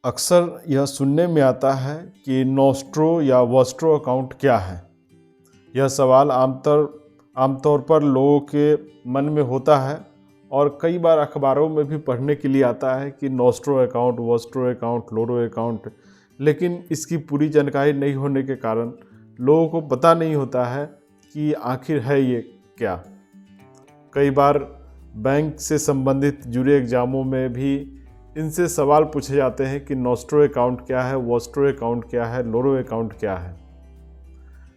अक्सर यह सुनने में आता है कि नॉस्ट्रो या वॉस्ट्रो अकाउंट क्या है। यह सवाल आमतौर पर लोगों के मन में होता है और कई बार अखबारों में भी पढ़ने के लिए आता है कि नॉस्ट्रो अकाउंट, वॉस्ट्रो अकाउंट, लोरो अकाउंट। लेकिन इसकी पूरी जानकारी नहीं होने के कारण लोगों को पता नहीं होता है कि आखिर है ये क्या। कई बार बैंक से संबंधित जुड़े एग्जामों में भी इनसे सवाल पूछे जाते हैं कि नॉस्ट्रो अकाउंट क्या है, वॉस्ट्रो अकाउंट क्या है, लोरो अकाउंट क्या है।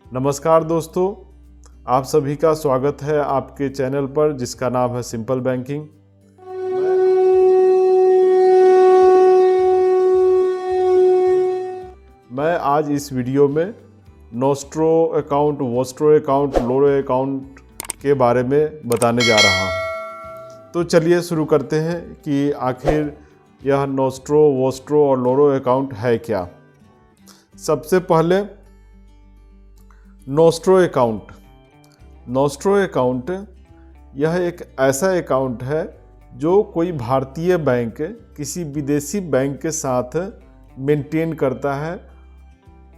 नमस्कार दोस्तों, आप सभी का स्वागत है आपके चैनल पर जिसका नाम है सिंपल बैंकिंग। मैं आज इस वीडियो में नॉस्ट्रो अकाउंट, वॉस्ट्रो अकाउंट, लोरो अकाउंट के बारे में बताने जा रहा हूँ। तो चलिए शुरू करते हैं कि आखिर यह नॉस्ट्रो, वॉस्ट्रो और लोरो अकाउंट है क्या। सबसे पहले नॉस्ट्रो अकाउंट। नॉस्ट्रो अकाउंट यह एक ऐसा अकाउंट है जो कोई भारतीय बैंक किसी विदेशी बैंक के साथ मेंटेन करता है।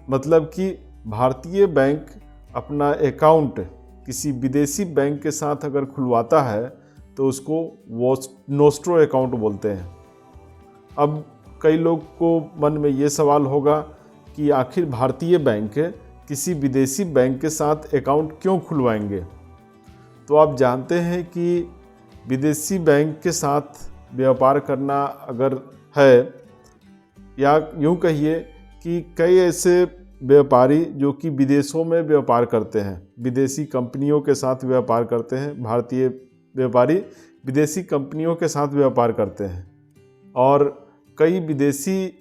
मतलब कि भारतीय बैंक अपना अकाउंट किसी विदेशी बैंक के साथ अगर खुलवाता है तो उसको नॉस्ट्रो अकाउंट बोलते हैं। अब कई लोग को मन में ये सवाल होगा कि आखिर भारतीय बैंक किसी विदेशी बैंक के साथ अकाउंट क्यों खुलवाएंगे। तो आप जानते हैं कि विदेशी बैंक के साथ व्यापार करना अगर है, या यूँ कहिए कि कई ऐसे व्यापारी जो कि विदेशों में व्यापार करते हैं, विदेशी कंपनियों के साथ व्यापार करते हैं। भारतीय व्यापारी विदेशी कंपनियों के साथ व्यापार करते हैं और कई विदेशी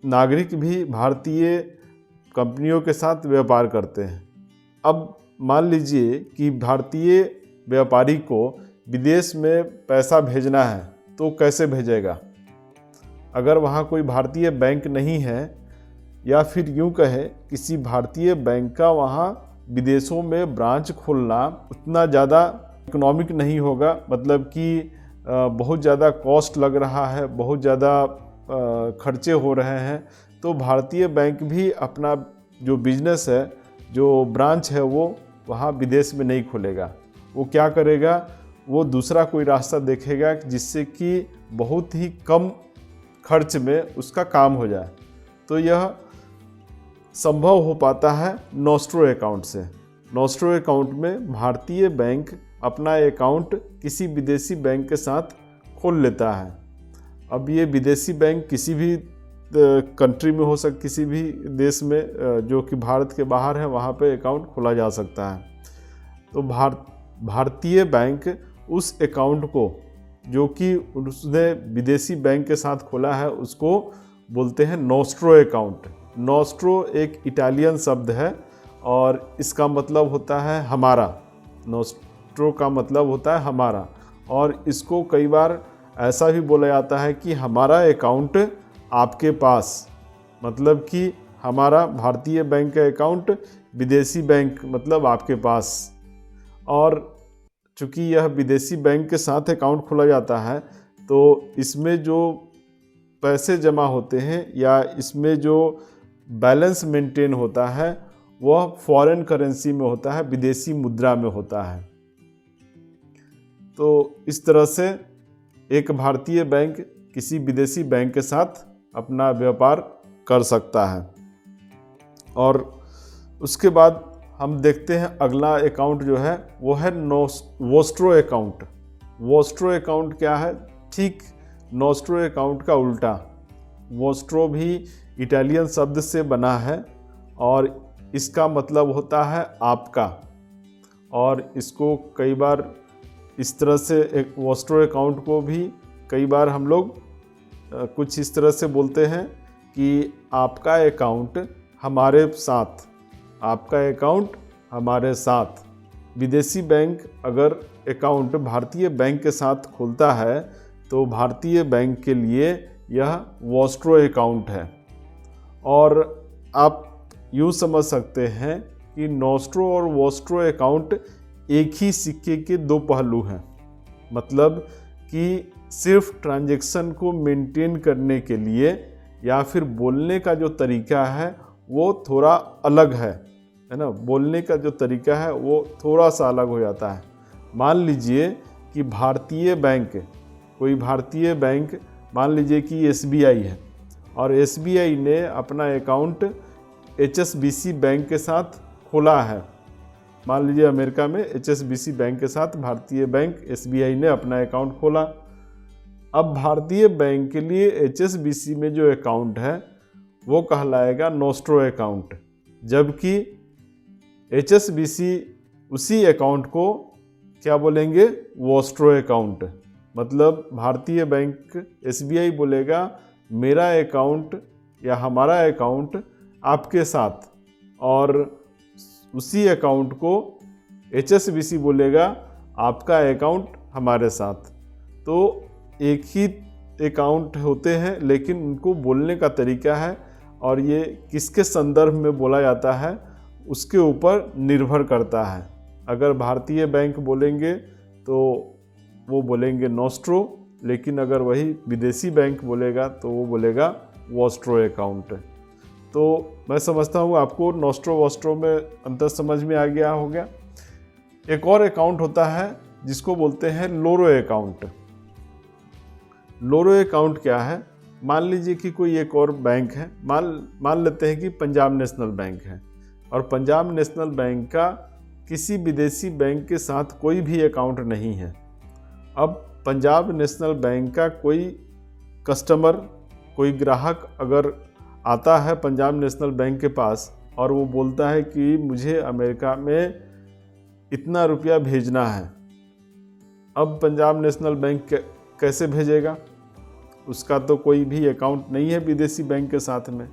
नागरिक भी भारतीय कंपनियों के साथ व्यापार करते हैं। अब मान लीजिए कि भारतीय व्यापारी को विदेश में पैसा भेजना है तो कैसे भेजेगा। अगर वहाँ कोई भारतीय बैंक नहीं है, या फिर यूँ कहे किसी भारतीय बैंक का वहाँ विदेशों में ब्रांच खोलना उतना ज़्यादा इकोनॉमिक नहीं होगा। मतलब कि बहुत ज़्यादा कॉस्ट लग रहा है, बहुत ज़्यादा खर्चे हो रहे हैं। तो भारतीय बैंक भी अपना जो बिजनेस है, जो ब्रांच है, वो वहाँ विदेश में नहीं खोलेगा। वो क्या करेगा, वो दूसरा कोई रास्ता देखेगा जिससे कि बहुत ही कम खर्च में उसका काम हो जाए। तो यह संभव हो पाता है नॉस्ट्रो अकाउंट से। नॉस्ट्रो अकाउंट में भारतीय बैंक अपना अकाउंट किसी विदेशी बैंक के साथ खोल लेता है। अब ये विदेशी बैंक किसी भी कंट्री में हो सकता, किसी भी देश में जो कि भारत के बाहर है, वहाँ पे अकाउंट खोला जा सकता है। तो भारतीय बैंक उस अकाउंट को जो कि उसने विदेशी बैंक के साथ खोला है उसको बोलते हैं नॉस्ट्रो अकाउंट। नॉस्ट्रो एक इटालियन शब्द है और इसका मतलब होता है हमारा। नॉस्ट्रो का मतलब होता है हमारा, और इसको कई बार ऐसा भी बोला जाता है कि हमारा अकाउंट आपके पास। मतलब कि हमारा भारतीय बैंक का अकाउंट, विदेशी बैंक मतलब आपके पास। और चूँकि यह विदेशी बैंक के साथ अकाउंट खोला जाता है तो इसमें जो पैसे जमा होते हैं या इसमें जो बैलेंस मेंटेन होता है वह फॉरेन करेंसी में होता है, विदेशी मुद्रा में होता है। तो इस तरह से एक भारतीय बैंक किसी विदेशी बैंक के साथ अपना व्यापार कर सकता है। और उसके बाद हम देखते हैं अगला अकाउंट जो है वो है वॉस्ट्रो अकाउंट। वॉस्ट्रो अकाउंट क्या है? ठीक नॉस्ट्रो अकाउंट का उल्टा। वॉस्ट्रो भी इटालियन शब्द से बना है और इसका मतलब होता है आपका। और इसको कई बार इस तरह से एक वॉस्ट्रो अकाउंट को भी कई बार हम लोग कुछ इस तरह से बोलते हैं कि आपका अकाउंट हमारे साथ, आपका अकाउंट हमारे साथ। विदेशी बैंक अगर अकाउंट भारतीय बैंक के साथ खोलता है तो भारतीय बैंक के लिए यह वॉस्ट्रो अकाउंट है। और आप यूँ समझ सकते हैं कि नॉस्ट्रो और वॉस्ट्रो अकाउंट एक ही सिक्के के दो पहलू हैं। मतलब कि सिर्फ ट्रांजैक्शन को मेंटेन करने के लिए या फिर बोलने का जो तरीका है वो थोड़ा अलग है ना, बोलने का जो तरीका है वो थोड़ा सा अलग हो जाता है। मान लीजिए कि भारतीय बैंक, कोई भारतीय बैंक, मान लीजिए कि SBI है और SBI ने अपना अकाउंट HSBC बैंक के साथ खोला है। मान लीजिए अमेरिका में HSBC बैंक के साथ भारतीय बैंक SBI ने अपना अकाउंट खोला। अब भारतीय बैंक के लिए HSBC में जो अकाउंट है वो कहलाएगा नोस्ट्रो अकाउंट, जबकि HSBC उसी अकाउंट को क्या बोलेंगे, वोस्ट्रो अकाउंट। मतलब भारतीय बैंक SBI बोलेगा मेरा अकाउंट या हमारा अकाउंट आपके साथ, और उसी अकाउंट को HSBC बोलेगा आपका अकाउंट हमारे साथ। तो एक ही अकाउंट होते हैं लेकिन उनको बोलने का तरीका है और ये किसके संदर्भ में बोला जाता है उसके ऊपर निर्भर करता है। अगर भारतीय बैंक बोलेंगे तो वो बोलेंगे नोस्ट्रो, लेकिन अगर वही विदेशी बैंक बोलेगा तो वो बोलेगा वोस्ट्रो अकाउंट। तो मैं समझता हूँ आपको नोस्ट्रो वोस्ट्रो में अंतर समझ में आ गया होगा। एक और अकाउंट होता है जिसको बोलते हैं लोरो अकाउंट। लोरो अकाउंट क्या है? मान लीजिए कि कोई एक और बैंक है, मान लेते हैं कि पंजाब नेशनल बैंक है और पंजाब नेशनल बैंक का किसी विदेशी बैंक के साथ कोई भी अकाउंट नहीं है। अब पंजाब नेशनल बैंक का कोई कस्टमर, कोई ग्राहक अगर आता है पंजाब नेशनल बैंक के पास और वो बोलता है कि मुझे अमेरिका में इतना रुपया भेजना है, अब पंजाब नेशनल बैंक कैसे भेजेगा? उसका तो कोई भी अकाउंट नहीं है विदेशी बैंक के साथ में।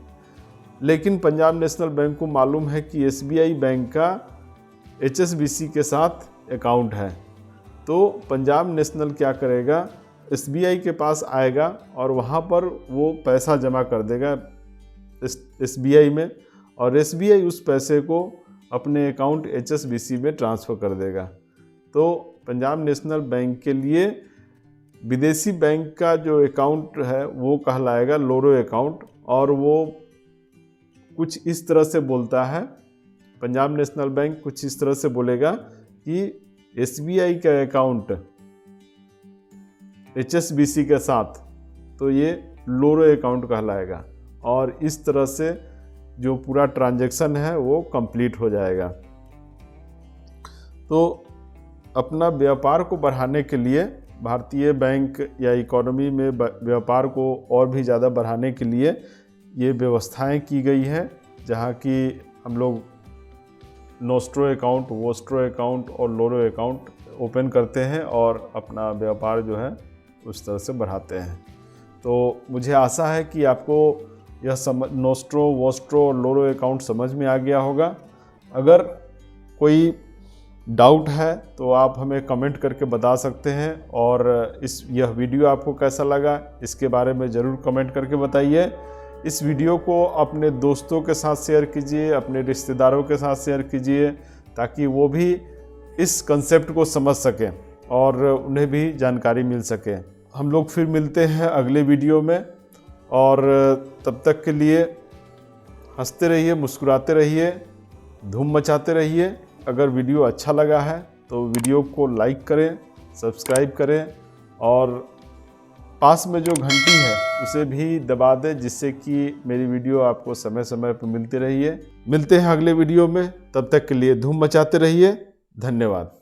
लेकिन पंजाब नेशनल बैंक को मालूम है कि SBI बैंक का HSBC के साथ अकाउंट है, तो पंजाब नेशनल क्या करेगा, SBI के पास आएगा और वहाँ पर वो पैसा जमा कर देगा SBI में, और SBI उस पैसे को अपने अकाउंट HSBC में ट्रांसफ़र कर देगा। तो पंजाब नेशनल बैंक के लिए विदेशी बैंक का जो अकाउंट है वो कहलाएगा लोरो अकाउंट, और वो कुछ इस तरह से बोलता है, पंजाब नेशनल बैंक कुछ इस तरह से बोलेगा कि SBI का अकाउंट HSBC के साथ, तो ये लोरो अकाउंट कहलाएगा, और इस तरह से जो पूरा ट्रांजैक्शन है वो कंप्लीट हो जाएगा। तो अपना व्यापार को बढ़ाने के लिए भारतीय बैंक या इकोनॉमी में व्यापार को और भी ज़्यादा बढ़ाने के लिए ये व्यवस्थाएं की गई हैं, जहाँ की हम लोग नोस्ट्रो अकाउंट, वोस्ट्रो अकाउंट और लोरो अकाउंट ओपन करते हैं और अपना व्यापार जो है उस तरह से बढ़ाते हैं। तो मुझे आशा है कि आपको यह नोस्ट्रो, वोस्ट्रो और लोरो अकाउंट समझ में आ गया होगा। अगर कोई डाउट है तो आप हमें कमेंट करके बता सकते हैं, और यह वीडियो आपको कैसा लगा इसके बारे में ज़रूर कमेंट करके बताइए। इस वीडियो को अपने दोस्तों के साथ शेयर कीजिए, अपने रिश्तेदारों के साथ शेयर कीजिए, ताकि वो भी इस कंसेप्ट को समझ सकें और उन्हें भी जानकारी मिल सके। हम लोग फिर मिलते हैं अगले वीडियो में, और तब तक के लिए हंसते रहिए, मुस्कुराते रहिए, धूम मचाते रहिए। अगर वीडियो अच्छा लगा है तो वीडियो को लाइक करें, सब्सक्राइब करें, और पास में जो घंटी है उसे भी दबा दें, जिससे कि मेरी वीडियो आपको समय समय पर मिलती रहिए। मिलते हैं अगले वीडियो में, तब तक के लिए धूम मचाते रहिए। धन्यवाद।